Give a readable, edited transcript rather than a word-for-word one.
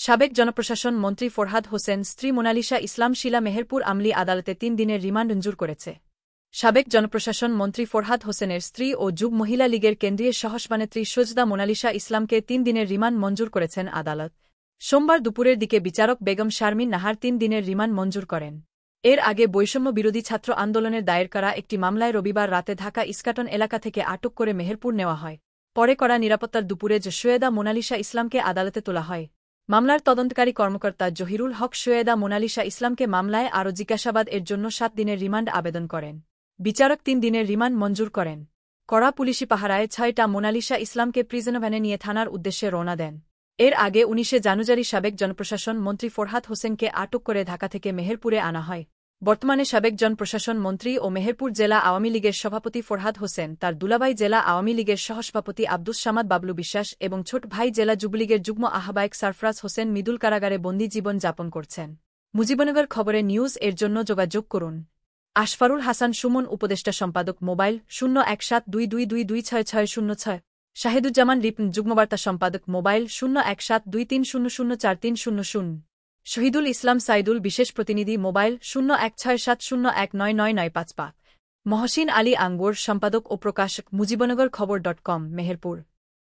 সাবেক জনপ্রশাসন মন্ত্রী ফরহাদ হোসেন স্ত্রী মোনালিসা ইসলাম শিলা মেহেরপুর আমলি আদালতে ৩ দিনের রিমান্ড মঞ্জুর করেছে। সাবেক জনপ্রশাসন মন্ত্রী ফরহাদ হোসেনের স্ত্রী ও যুব মহিলা লীগের কেন্দ্রীয় সহসভানেত্রী সজদা মোনালিসা ইসলামকে ৩ দিনের রিমান্ড মঞ্জুর করেছেন আদালত। সোমবার দুপুরের দিকে বিচারক বেগম শারমিন নাহার ৩ দিনের রিমান্ড মঞ্জুর করেন। এর আগে বৈষম্য বিরোধী ছাত্র আন্দোলনের দায়ের করা একটি মামলায় রবিবার রাতে ঢাকা ইস্কাটন এলাকা থেকে আটক করে মেহেরপুর নেওয়া হয়। পরে করা নিরাপত্তার দুপুরে সৈয়দা মোনালিসা ইসলামকে আদালতে তোলা হয়। মামলার তদন্তকারী কর্মকর্তা জহিরুল হক সৈয়দা মোনালিসা ইসলামকে মামলায় আরও জিজ্ঞাসাবাদ এর জন্য ৭ দিনের রিমান্ড আবেদন করেন। বিচারক ৩ দিনের রিমান্ড মঞ্জুর করেন। কড়া পুলিশি পাহারায় ৬টা মোনালিসা ইসলামকে প্রিজন ভ্যানে নিয়ে থানার উদ্দেশ্যে রওনা দেন। এর আগে ১৯ জানুয়ারি সাবেক জনপ্রশাসন মন্ত্রী ফরহাদ হোসেনকে আটক করে ঢাকা থেকে মেহেরপুরে আনা হয়। বর্তমানে সাবেক জনপ্রশাসন মন্ত্রী ও মেহেরপুর জেলা আওয়ামী লীগের সভাপতি ফরহাদ হোসেন তার দুলাভাই জেলা আওয়ামী লীগের সহসভাপতি আব্দুস সামাদ বাবলু বিশ্বাস এবং ছোট ভাই জেলা যুবলীগের যুগ্ম আহ্বায়ক সারফরাজ হোসেন মৃদুল কারাগারে বন্দী জীবন যাপন করছেন। মুজিবনগর খবরে নিউজ এর জন্য যোগাযোগ করুন। আশফারুল হাসান সুমন উপদেষ্টা সম্পাদক মোবাইল 0172222266606। শাহিদুজ্জামান রিপন যুগ্মবার্তা সম্পাদক মোবাইল 01723004300। শহীদুল ইসলাম সাইদুল বিশেষ প্রতিনিধি মোবাইল 01670199995। মহসিন আলী আঙ্গুর সম্পাদক ও প্রকাশক মুজিবনগর খবর.com মেহেরপুর।